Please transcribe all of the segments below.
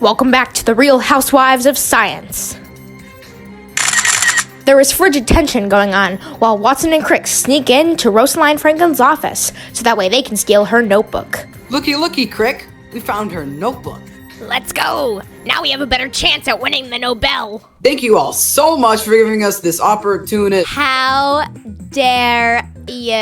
Welcome back to the Real Housewives of Science. There is frigid tension going on while Watson and Crick sneak in to Rosalind Franklin's office so that way they can steal her notebook. Looky, looky, Crick. We found her notebook. Let's go! Now we have a better chance at winning the Nobel. Thank you all so much for giving us this opportunity. How dare you?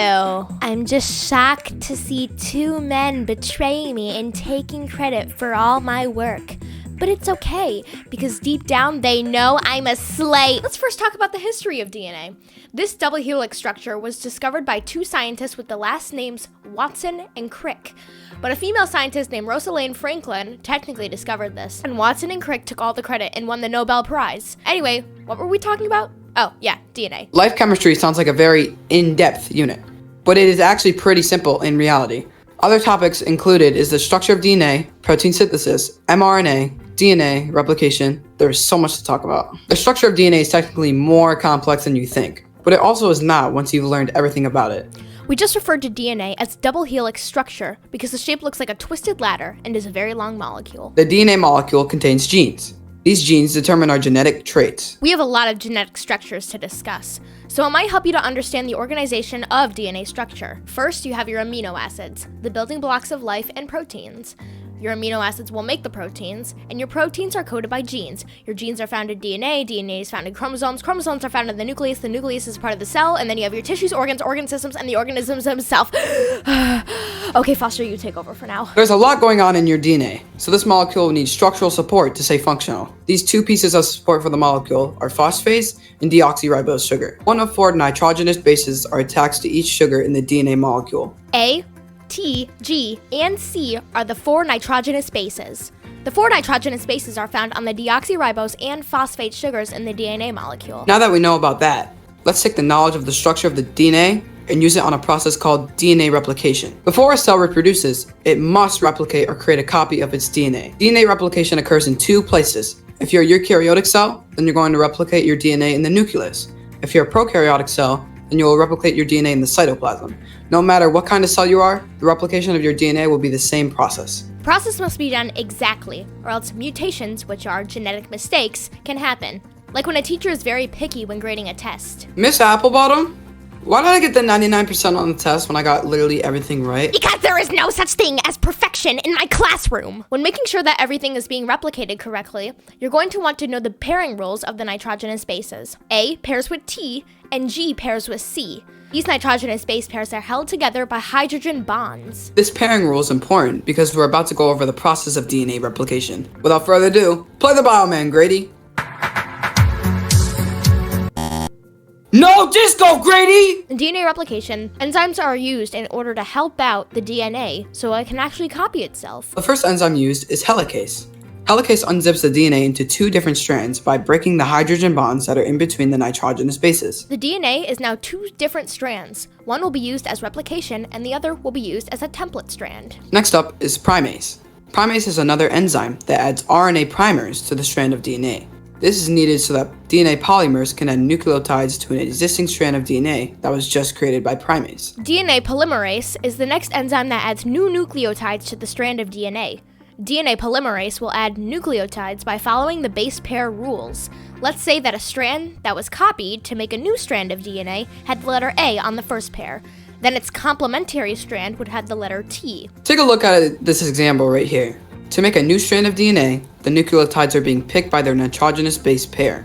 I'm just shocked to see two men betray me and taking credit for all my work. But it's okay, because deep down they know I'm a slave. Let's first talk about the history of DNA. This double helix structure was discovered by two scientists with the last names Watson and Crick. But a female scientist named Rosalind Franklin technically discovered this, and Watson and Crick took all the credit and won the Nobel Prize. Anyway, what were we talking about? Oh, yeah, DNA. Life chemistry sounds like a very in-depth unit, but it is actually pretty simple in reality. Other topics included is the structure of DNA, protein synthesis, mRNA, DNA replication. There is so much to talk about. The structure of DNA is technically more complex than you think, but it also is not once you've learned everything about it. We just referred to DNA as double helix structure because the shape looks like a twisted ladder and is a very long molecule. The DNA molecule contains genes. These genes determine our genetic traits. We have a lot of genetic structures to discuss, so it might help you to understand the organization of DNA structure. First, you have your amino acids, the building blocks of life and proteins. Your amino acids will make the proteins, and your proteins are coded by genes. Your genes are found in DNA, DNA is found in chromosomes are found in the nucleus is part of the cell, and then you have your tissues, organs, organ systems, and the organisms themselves. Okay, Foster, you take over for now. There's a lot going on in your DNA, so this molecule needs structural support to stay functional. These two pieces of support for the molecule are phosphase and deoxyribose sugar. One of four nitrogenous bases are attached to each sugar in the DNA molecule. A, T, G, and C are the four nitrogenous bases. The four nitrogenous bases are found on the deoxyribose and phosphate sugars in the DNA molecule. Now that we know about that, let's take the knowledge of the structure of the DNA and use it on a process called DNA replication. Before a cell reproduces, it must replicate or create a copy of its DNA. DNA replication occurs in two places. If you're a eukaryotic cell, then you're going to replicate your DNA in the nucleus. If you're a prokaryotic cell, then you will replicate your DNA in the cytoplasm. No matter what kind of cell you are, the replication of your DNA will be the same process. The process must be done exactly, or else mutations, which are genetic mistakes, can happen. Like when a teacher is very picky when grading a test. Miss Applebottom, why did I get the 99% on the test when I got literally everything right? Because there is no such thing as perfection in my classroom. When making sure that everything is being replicated correctly, you're going to want to know the pairing rules of the nitrogenous bases. A pairs with T, and G pairs with C. These nitrogenous base pairs are held together by hydrogen bonds. This pairing rule is important because we're about to go over the process of DNA replication. Without further ado, play the bioman, Grady. No disco, Grady! In DNA replication, enzymes are used in order to help out the DNA so it can actually copy itself. The first enzyme used is helicase. Helicase unzips the DNA into two different strands by breaking the hydrogen bonds that are in between the nitrogenous bases. The DNA is now two different strands. One will be used as replication and the other will be used as a template strand. Next up is primase. Primase is another enzyme that adds RNA primers to the strand of DNA. This is needed so that DNA polymers can add nucleotides to an existing strand of DNA that was just created by primase. DNA polymerase is the next enzyme that adds new nucleotides to the strand of DNA. DNA polymerase will add nucleotides by following the base pair rules. Let's say that a strand that was copied to make a new strand of DNA had the letter A on the first pair. Then its complementary strand would have the letter T. Take a look at this example right here. To make a new strand of DNA, the nucleotides are being picked by their nitrogenous base pair,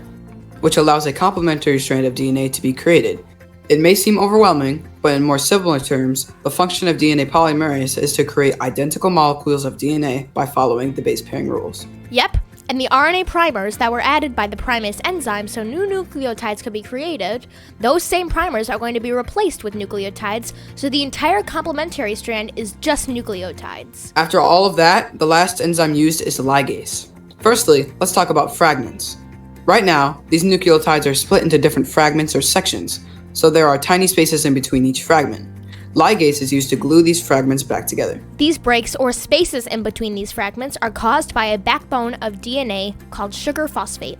which allows a complementary strand of DNA to be created. It may seem overwhelming, but in more simpler terms, the function of DNA polymerase is to create identical molecules of DNA by following the base pairing rules. Yep, and the RNA primers that were added by the primase enzyme so new nucleotides could be created, those same primers are going to be replaced with nucleotides, so the entire complementary strand is just nucleotides. After all of that, the last enzyme used is ligase. Firstly, let's talk about fragments. Right now, these nucleotides are split into different fragments or sections, so there are tiny spaces in between each fragment. Ligase is used to glue these fragments back together. These breaks or spaces in between these fragments are caused by a backbone of DNA called sugar phosphate.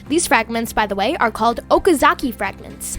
These fragments, by the way, are called Okazaki fragments.